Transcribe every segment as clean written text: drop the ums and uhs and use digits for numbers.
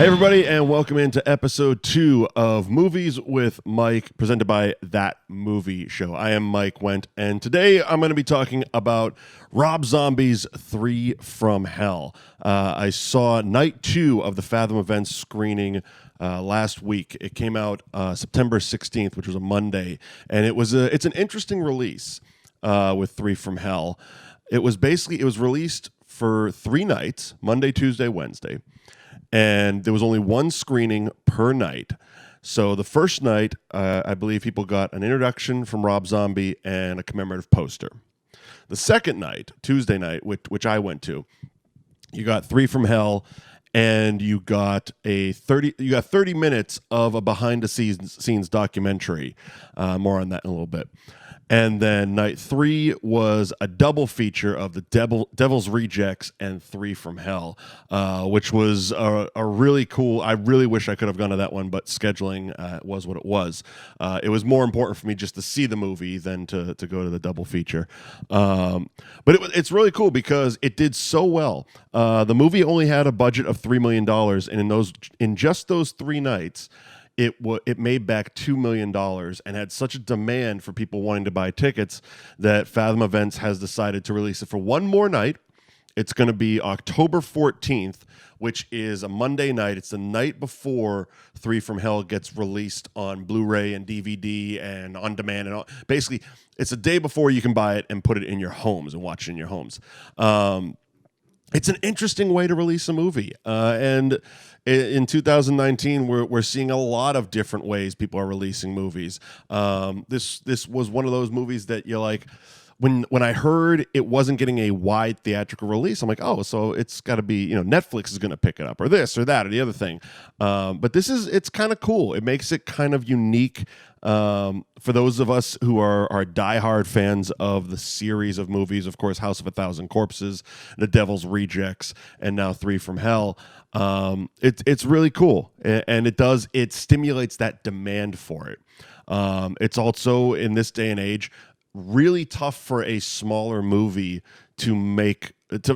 Hey, everybody, and welcome into episode 2 of Movies with Mike, presented by That Movie Show. I am Mike Wendt, and today I'm going to be talking about Rob Zombie's 3 from Hell. I saw night 2 of the Fathom Events screening last week. It came out September 16th, which was a Monday, and it's an interesting release with 3 from Hell. It was released for 3 nights, Monday, Tuesday, Wednesday. And there was only one screening per night. So the first night, I believe people got an introduction from Rob Zombie and a commemorative poster. The second night, Tuesday night, which I went to, you got 3 from Hell, and you got 30 minutes of a behind the scenes documentary. More on that in a little bit. And then night 3 was a double feature of the Devil's Rejects and 3 from Hell, which was a really cool. I really wish I could have gone to that one, but scheduling was what it was. It was more important for me just to see the movie than to go to the double feature. But it's really cool because it did so well. The movie only had a budget of $3 million, and in just those 3 nights, it made back $2 million and had such a demand for people wanting to buy tickets that Fathom Events has decided to release it for one more night. It's going to be October 14th, which is a Monday night. It's the night before 3 from Hell gets released on Blu-ray and DVD and on demand. And all. Basically, it's a day before you can buy it and put it in your homes and watch it in your homes. It's an interesting way to release a movie. And in 2019, we're seeing a lot of different ways people are releasing movies. This was one of those movies that you're like, when I heard it wasn't getting a wide theatrical release, I'm like, oh, so it's got to be, Netflix is going to pick it up, or this or that or the other thing. But it's kind of cool. It makes it kind of unique. For those of us who are diehard fans of the series of movies, of course, House of a Thousand Corpses, The Devil's Rejects, and now 3 from Hell, it's really cool, and it stimulates that demand for it. It's also, in this day and age, really tough for a smaller movie to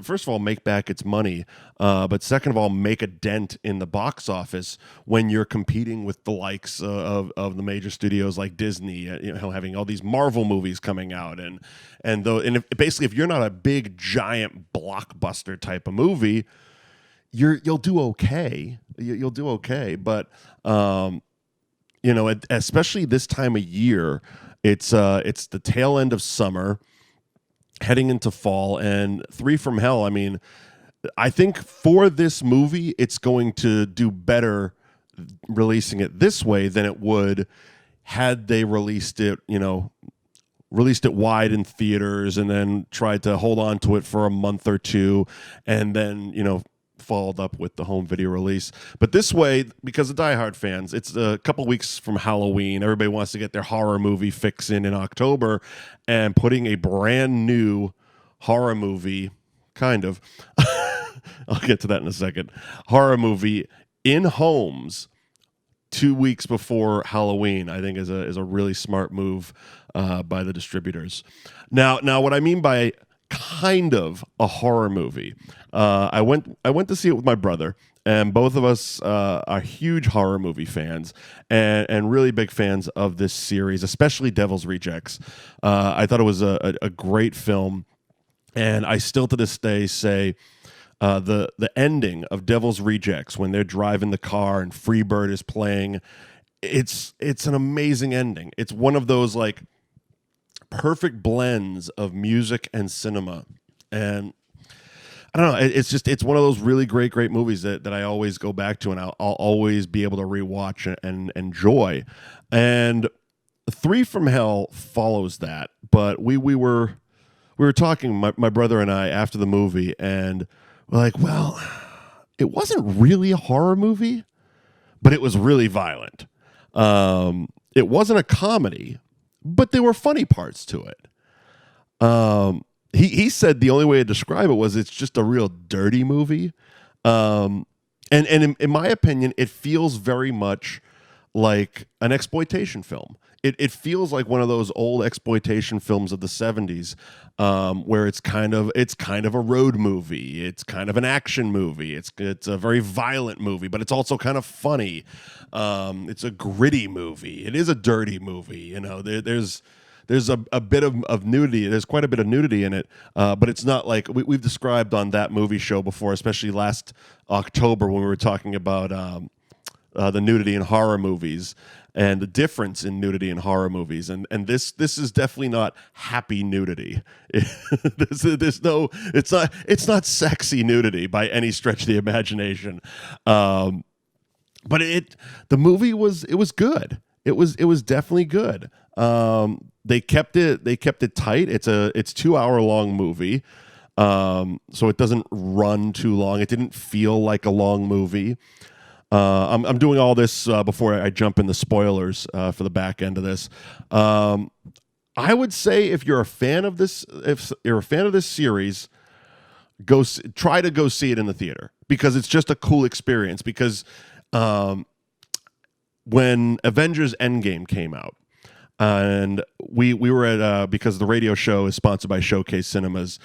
first of all make back its money, but second of all make a dent in the box office when you're competing with the likes of the major studios like Disney, having all these Marvel movies coming out, and if you're not a big giant blockbuster type of movie, you'll do okay. You'll do okay, but especially this time of year. It's the tail end of summer, heading into fall, and 3 from Hell. I mean, I think for this movie, it's going to do better releasing it this way than it would had they released it wide in theaters and then tried to hold on to it for a month or two, and then followed up with the home video release. But this way, because of diehard fans, it's a couple weeks from Halloween. Everybody wants to get their horror movie fix in October, and putting a brand new horror movie, kind of, I'll get to that in a second, horror movie in homes 2 weeks before Halloween, I think is a really smart move by the distributors. Now what I mean by kind of a horror movie. I went to see it with my brother, and both of us are huge horror movie fans and really big fans of this series, especially Devil's Rejects. I thought it was a great film, and I still to this day say the ending of Devil's Rejects, when they're driving the car and Freebird is playing, it's an amazing ending. It's one of those like perfect blends of music and cinema, and I don't know, it's one of those really great movies that I always go back to, and I'll always be able to rewatch and enjoy. And 3 from Hell follows that, but we were talking, my brother and I, after the movie, and we're like, well, it wasn't really a horror movie, but it was really violent. It wasn't a comedy, but there were funny parts to it. He said the only way to describe it was it's just a real dirty movie. And in my opinion, it feels very much like an exploitation film. It feels like one of those old exploitation films of the 70s, where it's kind of a road movie. It's kind of an action movie. It's a very violent movie, but it's also kind of funny. It's a gritty movie. It is a dirty movie. You know, there's a bit of nudity. There's quite a bit of nudity in it, but it's not like we've described on that movie show before, especially last October when we were talking about the nudity in horror movies and the difference in nudity in horror movies. And this is definitely not happy nudity. It's not sexy nudity by any stretch of the imagination. But the movie was good. It was definitely good. They kept it tight. It's 2-hour long movie. So it doesn't run too long. It didn't feel like a long movie. I'm doing all this before I jump in the spoilers for the back end of this. I would say if you're a fan of this series, try to go see it in the theater, because it's just a cool experience. Because when Avengers Endgame came out, and we were at because the radio show is sponsored by Showcase Cinemas,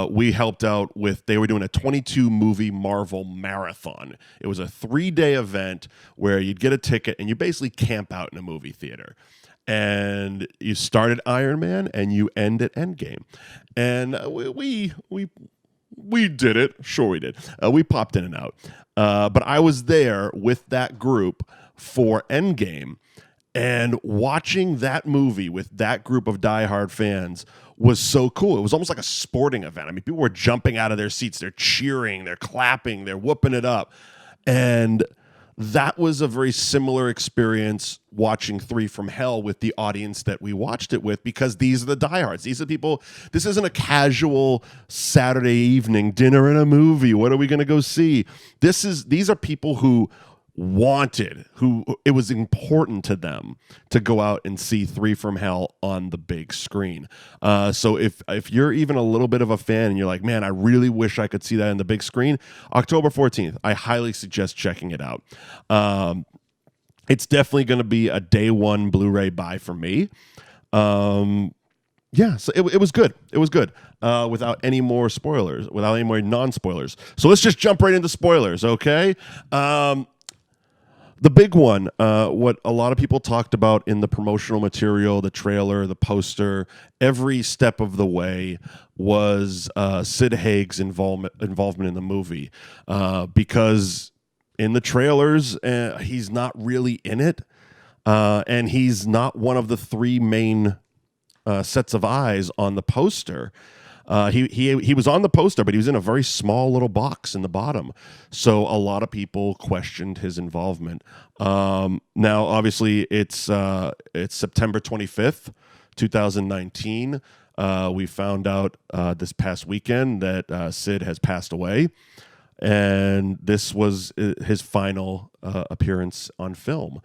we helped out they were doing a 22 movie Marvel marathon. It was a 3-day event where you'd get a ticket and you basically camp out in a movie theater. And you start at Iron Man and you end at Endgame. And we did it. Sure we did. We popped in and out. But I was there with that group for Endgame. And watching that movie with that group of diehard fans was so cool. It was almost like a sporting event. I mean, people were jumping out of their seats. They're cheering, they're clapping, they're whooping it up. And that was a very similar experience watching 3 from Hell with the audience that we watched it with, because these are the diehards. These are people. This isn't a casual Saturday evening dinner and a movie. What are we going to go see? These are people who it was important to them to go out and see 3 from Hell on the big screen. So if you're even a little bit of a fan and you're like, man, I really wish I could see that in the big screen, October 14th, I highly suggest checking it out. It's definitely going to be a day one Blu-ray buy for me. Yeah, so it was good. It was good. Without any more spoilers, without any more non-spoilers. So let's just jump right into spoilers, okay? The big one, what a lot of people talked about in the promotional material, the trailer, the poster, every step of the way, was Sid Haig's involvement in the movie. Because in the trailers, he's not really in it, and he's not one of the 3 main sets of eyes on the poster. He was on the poster, but he was in a very small little box in the bottom. So a lot of people questioned his involvement. Now, obviously, it's September 25th, 2019. We found out this past weekend that Sid has passed away, and this was his final appearance on film.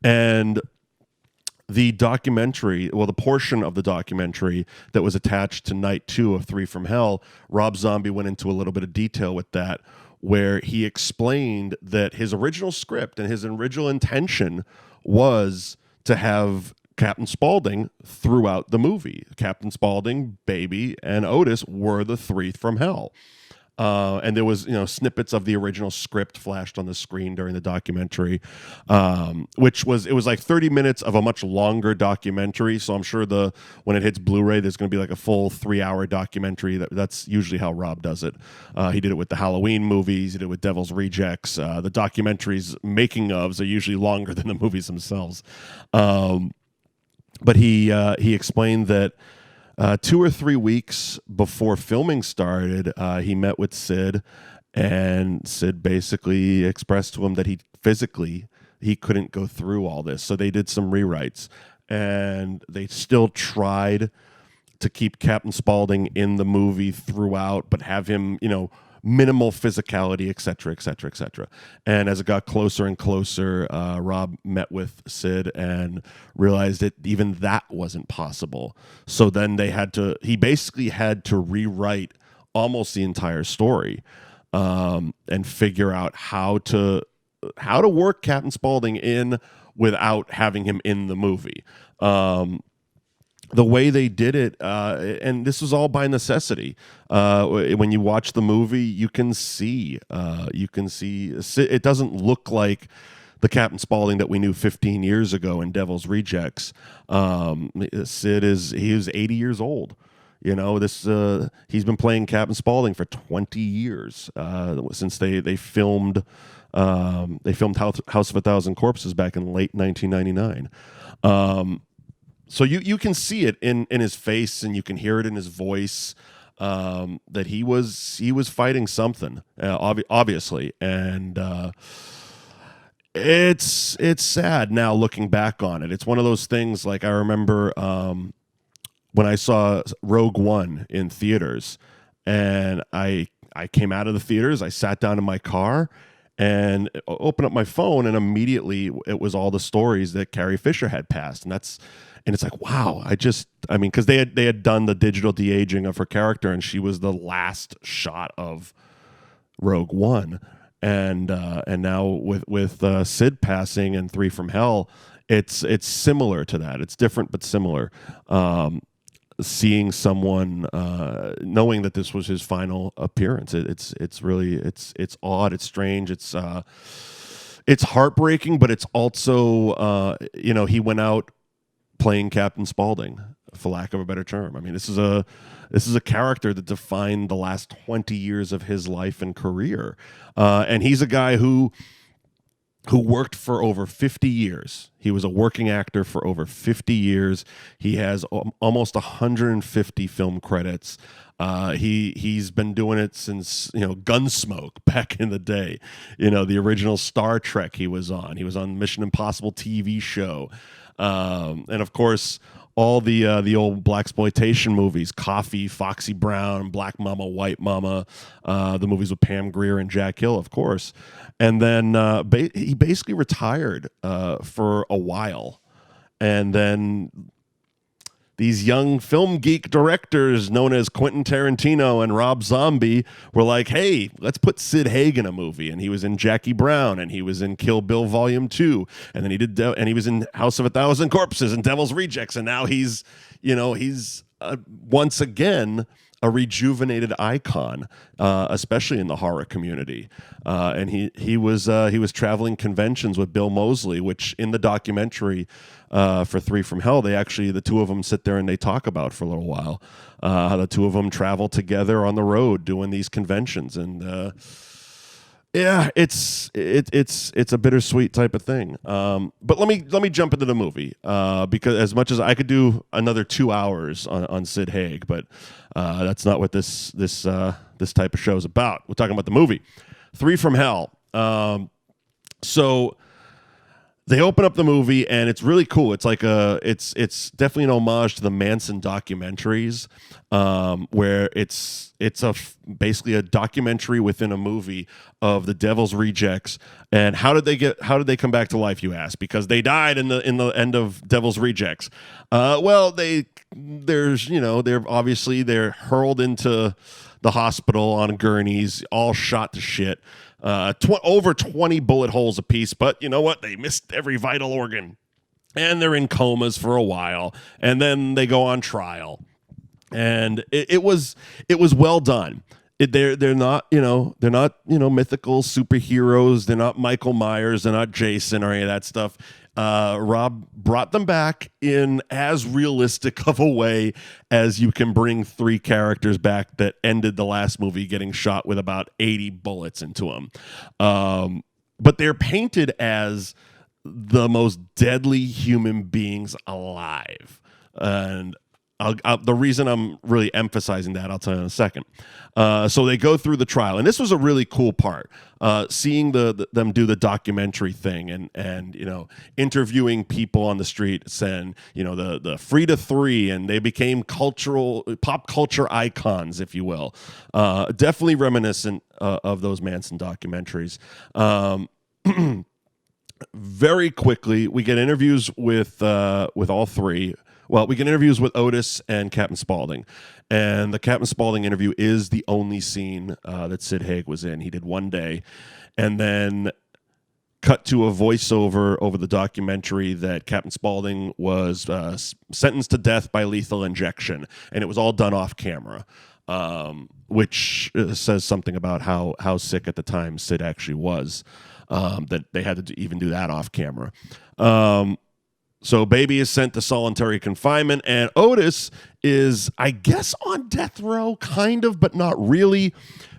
And the documentary, the portion of the documentary that was attached to night 2 of 3 from Hell, Rob Zombie went into a little bit of detail with that, where he explained that his original script and his original intention was to have Captain Spaulding throughout the movie. Captain Spaulding, Baby, and Otis were the 3 from Hell. And there was, snippets of the original script flashed on the screen during the documentary, it was like 30 minutes of a much longer documentary. So I'm sure when it hits Blu-ray, there's going to be like a full 3-hour documentary. That's usually how Rob does it. He did it with the Halloween movies. He did it with Devil's Rejects. The documentaries making ofs are usually longer than the movies themselves. But he explained that 2 or 3 weeks before filming started, he met with Sid, and Sid basically expressed to him that he couldn't go through all this. So they did some rewrites, and they still tried to keep Captain Spaulding in the movie throughout, but have him, minimal physicality, et cetera, et cetera, et cetera. And as it got closer and closer, Rob met with Sid and realized that even that wasn't possible. So then he basically had to rewrite almost the entire story, and figure out how to work Captain Spaulding in without having him in the movie. The way they did it, and this was all by necessity. When you watch the movie, you can see it doesn't look like the Captain Spaulding that we knew 15 years ago in Devil's Rejects. Sid is 80 years old. You know, he's been playing Captain Spaulding for 20 years since they filmed House of a Thousand Corpses back in late 1999. So you can see it in his face, and you can hear it in his voice, that he was fighting something, obviously, and it's sad now looking back on it. It's one of those things, like I remember when I saw Rogue One in theaters, and I came out of the theaters, I sat down in my car and opened up my phone, and immediately it was all the stories that Carrie Fisher had passed, and it's like, wow, because they had done the digital de-aging of her character, and she was the last shot of Rogue One, and now with Sid passing and Three from Hell, it's similar to that. It's different but similar. Seeing someone, knowing that this was his final appearance, it's really odd, it's strange, it's heartbreaking, but it's also he went out playing Captain Spaulding, for lack of a better term. I mean, this is a character that defined the last 20 years of his life and career, and he's a guy who worked for over 50 years. He was a working actor for over 50 years. He has almost 150 film credits. He's been doing it since, Gunsmoke back in the day. The original Star Trek he was on. He was on Mission Impossible TV show. And of course, all the old blaxploitation movies, Coffee, Foxy Brown, Black Mama, White Mama, the movies with Pam Grier and Jack Hill, of course. And then he basically retired for a while. And then these young film geek directors known as Quentin Tarantino and Rob Zombie were like, hey, let's put Sid Haig in a movie. And he was in Jackie Brown, and he was in Kill Bill Volume 2. And then he was in House of a Thousand Corpses and Devil's Rejects. And now he's once again a rejuvenated icon, especially in the horror community. And he was traveling conventions with Bill Moseley, which in the documentary for Three from Hell, the two of them sit there and they talk about for a little while how the two of them travel together on the road doing these conventions. And it's a bittersweet type of thing. But let me jump into the movie, because as much as I could do another 2 hours on Sid Haig, but that's not what this type of show is about. We're talking about the movie Three from Hell. So they open up the movie, and it's really cool. It's like it's definitely an homage to the Manson documentaries, where it's basically a documentary within a movie of the Devil's Rejects. And how did they come back to life, you ask? Because they died in the end of Devil's Rejects. Well, they're hurled into the hospital on gurneys, all shot to shit. Over 20 bullet holes apiece, but you know what? They missed every vital organ, and they're in comas for a while, and then they go on trial, and it was well done. They're not mythical superheroes. They're not Michael Myers. They're not Jason or any of that stuff. Rob brought them back in as realistic of a way as you can bring three characters back that ended the last movie getting shot with about 80 bullets into them. But they're painted as the most deadly human beings alive. And the reason I'm really emphasizing that, I'll tell you in a second. So they go through the trial, and this was a really cool part. Seeing them do the documentary thing, and interviewing people on the street, saying the free to three, and they became pop culture icons, if you will. Definitely reminiscent of those Manson documentaries. Very quickly, we get interviews with all three. Well, we get interviews with Otis and Captain Spaulding. And the Captain Spaulding interview is the only scene that Sid Haig was in. He did one day. And then cut to a voiceover over the documentary that Captain Spaulding was sentenced to death by lethal injection, and it was all done off camera, which says something about how sick at the time Sid actually was, that they had to even do that off camera. So Baby is sent to solitary confinement, and Otis is, I guess, on death row, kind of, but not really,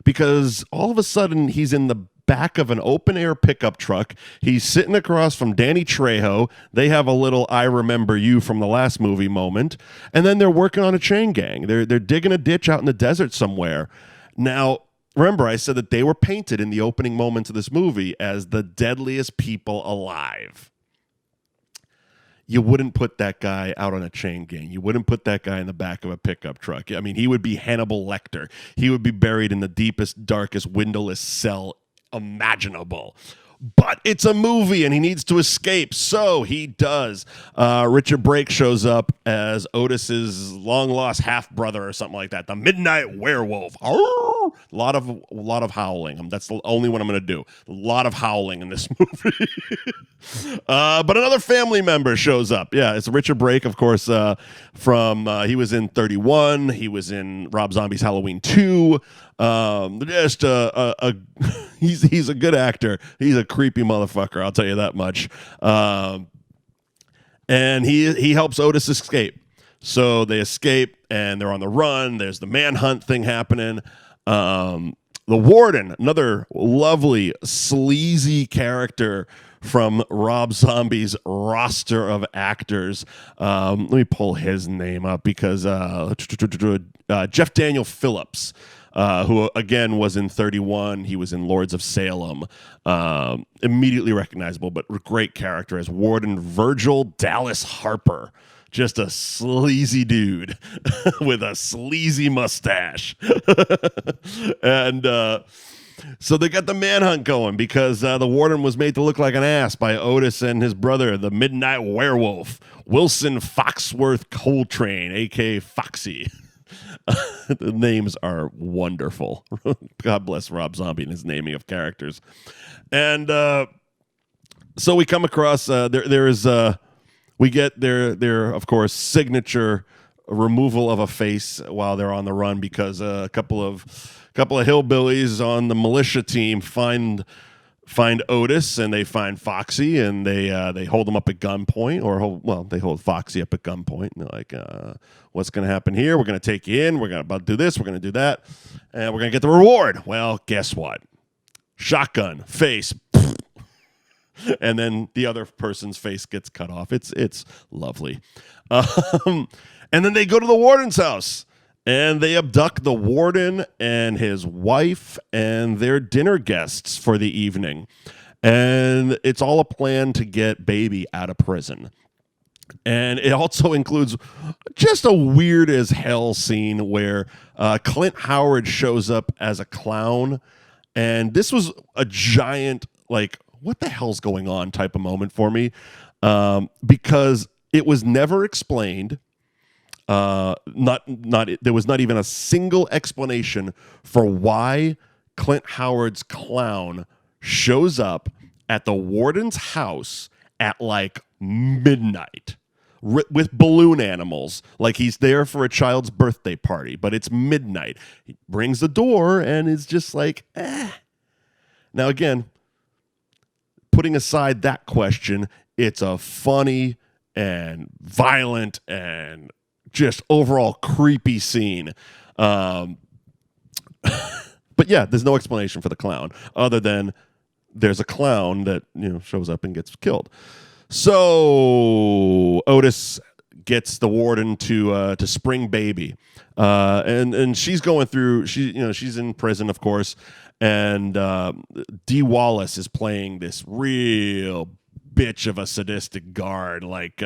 because all of a sudden he's in the back of an open-air pickup truck. He's sitting across from Danny Trejo. They have a little "I remember you" from the last movie moment, and then they're working on a chain gang. They're digging a ditch out in the desert somewhere. Now, remember, I said that they were painted in the opening moments of this movie as the deadliest people alive. You wouldn't put that guy out on a chain gang. You wouldn't put that guy in the back of a pickup truck. I mean, he would be Hannibal Lecter. He would be buried in the deepest, darkest, windowless cell imaginable. But it's a movie and he needs to escape, so he does. Richard Brake shows up as Otis's long-lost half-brother or something like that. The Midnight Werewolf. A lot of howling. That's the only one I'm going to do. A lot of howling in this movie. But another family member shows up. Yeah, it's Richard Brake, of course, he was in 31. He was in Rob Zombie's Halloween 2. Just he's a good actor. He's a creepy motherfucker, I'll tell you that much. And he helps Otis escape. So they escape and they're on the run. There's the manhunt thing happening. The warden, another lovely sleazy character from Rob Zombie's roster of actors. Let me pull his name up because Jeff Daniel Phillips, who again was in 31. He was in Lords of Salem. Immediately recognizable, but great character as Warden Virgil Dallas Harper. Just a sleazy dude with a sleazy mustache. And so they got the manhunt going because the warden was made to look like an ass by Otis and his brother, the Midnight Werewolf, Wilson Foxworth Coltrane, a.k.a. Foxy. The names are wonderful. God bless Rob Zombie and his naming of characters. And so we come across, we get their, of course, signature removal of a face while they're on the run because a couple of hillbillies on the militia team find Otis and they find Foxy and they hold him up at gunpoint, they hold Foxy up at gunpoint and they're like, what's going to happen here? We're going to take you in. We're going to do this. We're going to do that. And we're going to get the reward. Well, guess what? Shotgun, face, and then the other person's face gets cut off. It's lovely. And then they go to the warden's house. And they abduct the warden and his wife and their dinner guests for the evening. And it's all a plan to get Baby out of prison. And it also includes just a weird as hell scene where Clint Howard shows up as a clown. And this was a giant, like, what the hell's going on type of moment for me. Because it was never explained. There was not even a single explanation for why Clint Howard's clown shows up at the warden's house at like midnight with balloon animals, like he's there for a child's birthday party, but it's midnight. He brings the door and is just like, eh. Now again, putting aside that question, it's a funny and violent and just overall creepy scene. But yeah, there's no explanation for the clown other than there's a clown that, shows up and gets killed. So Otis gets the warden to spring Baby. And she's going through, she's in prison, of course. And Dee Wallace is playing this real bitch of a sadistic guard, like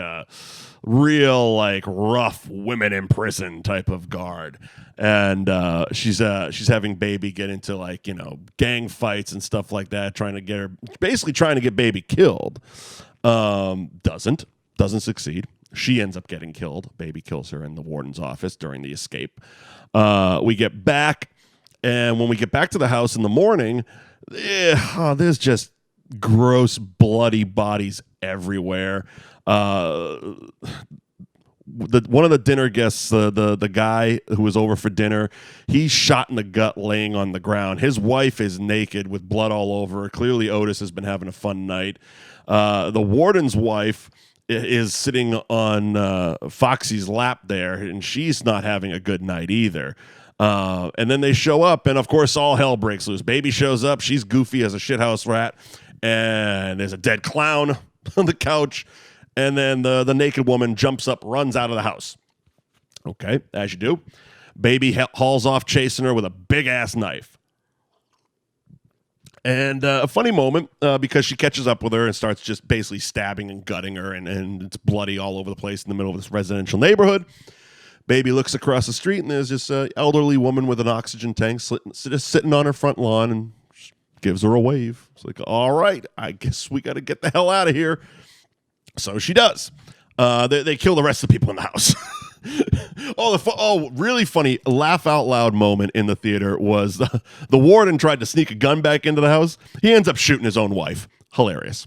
real like rough women in prison type of guard, and she's having Baby get into like gang fights and stuff like that, trying to get Baby killed. Doesn't succeed. She ends up getting killed. Baby kills her in the warden's office during the escape. We get back, and when we get back to the house in the morning, there's just gross, bloody bodies everywhere. One of the dinner guests, the guy who was over for dinner, he's shot in the gut laying on the ground. His wife is naked with blood all over her. Clearly Otis has been having a fun night. The warden's wife is sitting on Foxy's lap there, and she's not having a good night either. And then they show up, and of course all hell breaks loose. Baby shows up. She's goofy as a shithouse rat, and there's a dead clown on the couch. And then the naked woman jumps up, runs out of the house. Okay, as you do. Baby hauls off chasing her with a big-ass knife. And a funny moment because she catches up with her and starts just basically stabbing and gutting her, and it's bloody all over the place in the middle of this residential neighborhood. Baby looks across the street, and there's this elderly woman with an oxygen tank just sitting on her front lawn and gives her a wave. It's like, all right, I guess we got to get the hell out of here. So she does. They kill the rest of the people in the house. Really funny laugh out loud moment in the theater was the warden tried to sneak a gun back into the house. He ends up shooting his own wife. Hilarious.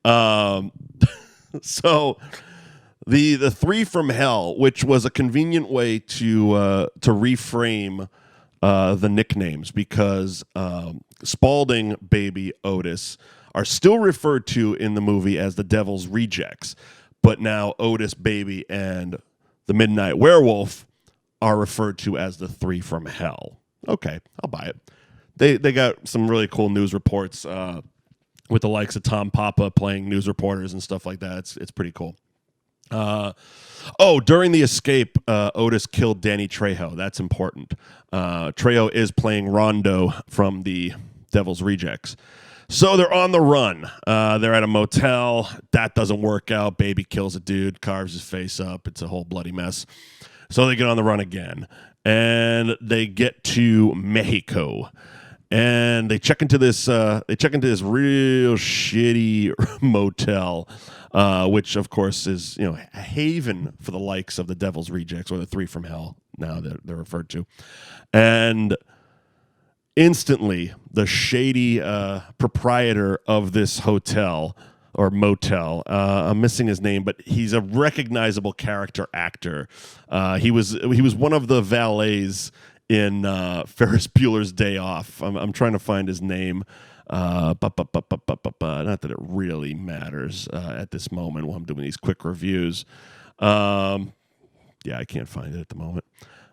So the three from hell, which was a convenient way to reframe the nicknames, because Spaulding, Baby, Otis are still referred to in the movie as the Devil's Rejects, but now Otis, Baby, and the Midnight Werewolf are referred to as the three from hell. Okay, I'll buy it. They got some really cool news reports with the likes of Tom Papa playing news reporters and stuff like that. It's pretty cool. During the escape, Otis killed Danny Trejo. That's important. Trejo is playing Rondo from the Devil's Rejects. So they're on the run. They're at a motel. That doesn't work out. Baby kills a dude, carves his face up. It's a whole bloody mess. So they get on the run again. And they get to Mexico. And they check into this real shitty motel, which of course is, a haven for the likes of the Devil's Rejects, or the three from hell now that they're referred to. And instantly, the shady proprietor of this hotel or motel, I'm missing his name, but he's a recognizable character actor. He was one of the valets in Ferris Bueller's Day Off. I'm trying to find his name. Not that it really matters at this moment while I'm doing these quick reviews. I can't find it at the moment.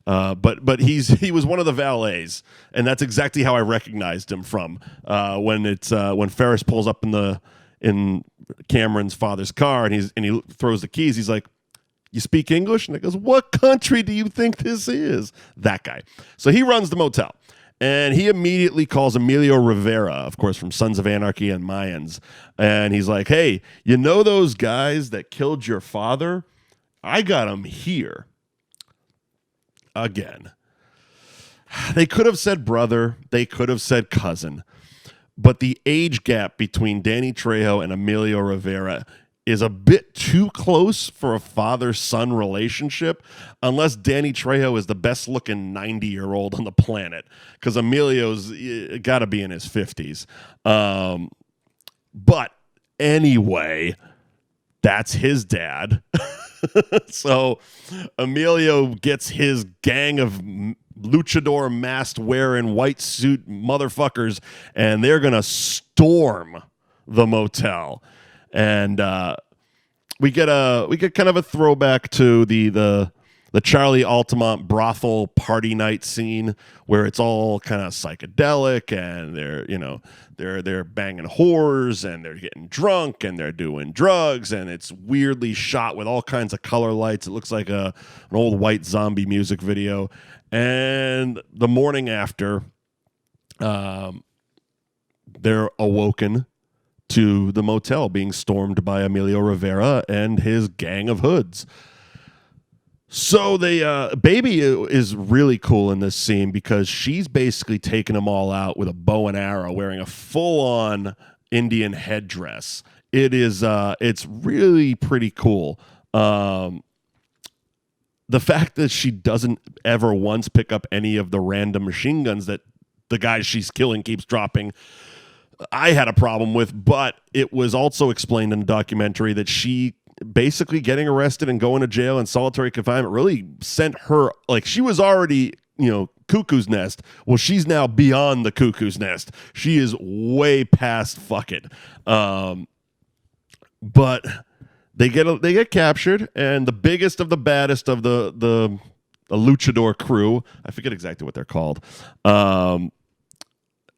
But he was one of the valets, and that's exactly how I recognized him from when Ferris pulls up in Cameron's father's car, and he throws the keys. He's like, "You speak English?" And I goes, "What country do you think this is?" That guy. So he runs the motel, and he immediately calls Emilio Rivera, of course, from Sons of Anarchy and Mayans, and he's like, "Hey, you know those guys that killed your father? I got them here." Again, they could have said brother, they could have said cousin, but the age gap between Danny Trejo and Emilio Rivera is a bit too close for a father-son relationship, unless Danny Trejo is the best-looking 90-year-old on the planet, because Emilio's got to be in his 50s. But anyway, that's his dad. So Emilio gets his gang of luchador masked wearing white suit motherfuckers, and they're gonna storm the motel. And we get kind of a throwback to the Charlie Altamont brothel party night scene, where it's all kind of psychedelic, and they're banging whores, and they're getting drunk, and they're doing drugs, and it's weirdly shot with all kinds of color lights. It looks like an old White Zombie music video. And the morning after, they're awoken to the motel being stormed by Emilio Rivera and his gang of hoods. So Baby is really cool in this scene, because she's basically taking them all out with a bow and arrow, wearing a full-on Indian headdress. It's really pretty cool. The fact that she doesn't ever once pick up any of the random machine guns that the guy she's killing keeps dropping I had a problem with, but it was also explained in the documentary that she basically getting arrested and going to jail and solitary confinement really sent her, like, she was already, cuckoo's nest. Well, she's now beyond the cuckoo's nest. She is way past fuck it. But they get captured, and the biggest of the baddest of the luchador crew, I forget exactly what they're called,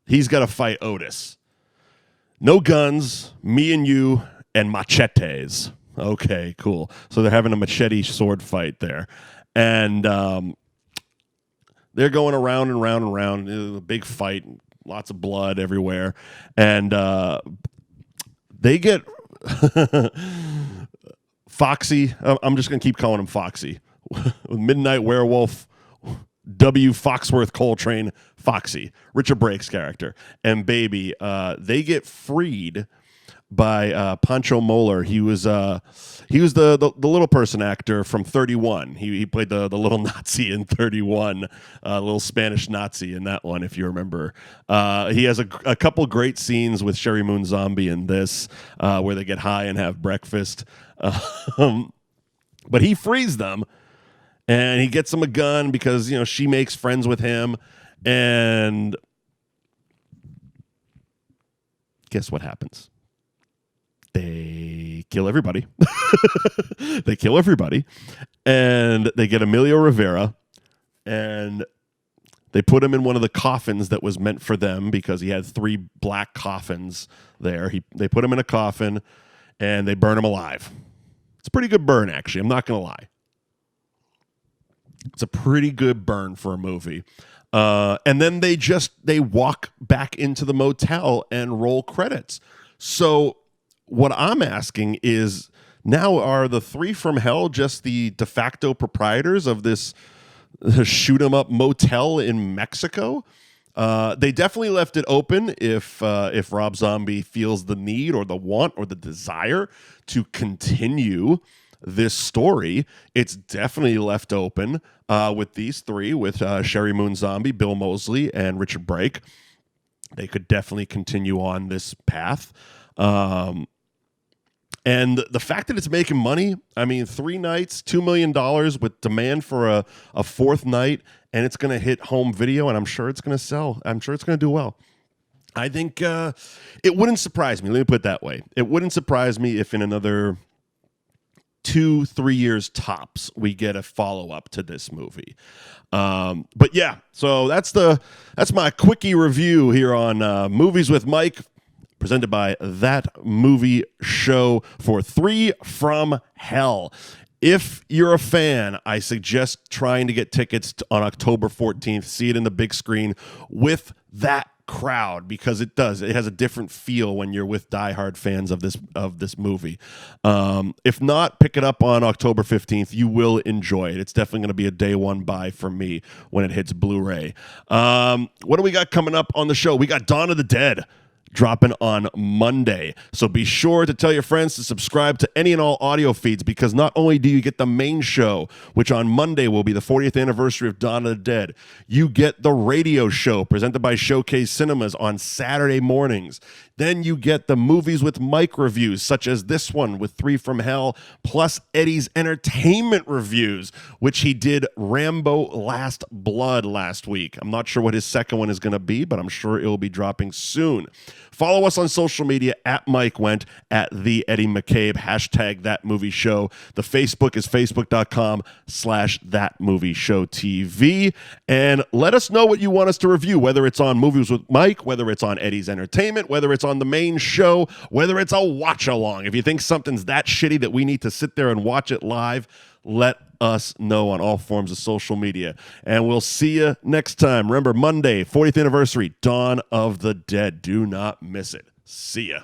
he's got to fight Otis. No guns, me and you, and machetes. Okay, cool. So they're having a machete sword fight there. And they're going around and round and round. A big fight, lots of blood everywhere. And they get Foxy. I'm just going to keep calling him Foxy. Midnight Werewolf, W. Foxworth Coltrane, Foxy, Richard Brake's character. And Baby, they get freed by Pancho Moller. He was the little person actor from 31. He played the little Nazi in 31, little Spanish Nazi in that one, if you remember. He has a couple great scenes with Sheri Moon Zombie in this, where they get high and have breakfast. But he frees them, and he gets them a gun because she makes friends with him, and guess what happens? They kill everybody. They kill everybody. And they get Emilio Rivera. And they put him in one of the coffins that was meant for them because he had 3 black coffins there. They put him in a coffin, and they burn him alive. It's a pretty good burn, actually. I'm not going to lie. It's a pretty good burn for a movie. And then they walk back into the motel and roll credits. So what I'm asking is, now are the 3 from hell just the de facto proprietors of this shoot 'em up motel in Mexico? They definitely left it open if Rob Zombie feels the need or the want or the desire to continue this story. It's definitely left open with these 3, with Sheri Moon Zombie, Bill Moseley, and Richard Brake. They could definitely continue on this path. And the fact that it's making money, 3 nights, $2 million with demand for a 4th night, and it's going to hit home video, and I'm sure it's going to sell. I'm sure it's going to do well. I think it wouldn't surprise me. Let me put it that way. It wouldn't surprise me if in another 2-3 years tops we get a follow-up to this movie. But yeah, so that's my quickie review here on Movies with Mike, presented by That Movie Show for 3 from Hell. If you're a fan, I suggest trying to get tickets on October 14th. See it in the big screen with that crowd, because it has a different feel when you're with diehard fans of this movie. If not, pick it up on October 15th. You will enjoy it. It's definitely going to be a day one buy for me when it hits Blu-ray. What do we got coming up on the show? We got Dawn of the Dead dropping on Monday. So be sure to tell your friends to subscribe to any and all audio feeds, because not only do you get the main show, which on Monday will be the 40th anniversary of Dawn of the Dead, you get the radio show presented by Showcase Cinemas on Saturday mornings. Then you get the Movies with Mike reviews, such as this one with 3 from Hell, plus Eddie's entertainment reviews, which he did Rambo Last Blood last week. I'm not sure what his second one is going to be, but I'm sure it will be dropping soon. Follow us on social media at Mike Wendt, at the Eddie McCabe, hashtag That Movie Show. The Facebook is facebook.com/That Movie Show TV. And let us know what you want us to review, whether it's on Movies with Mike, whether it's on Eddie's Entertainment, whether it's on the main show, whether it's a watch along. If you think something's that shitty that we need to sit there and watch it live, let us know on all forms of social media. And we'll see you next time. Remember, Monday, 40th anniversary, Dawn of the Dead. Do not miss it. See ya.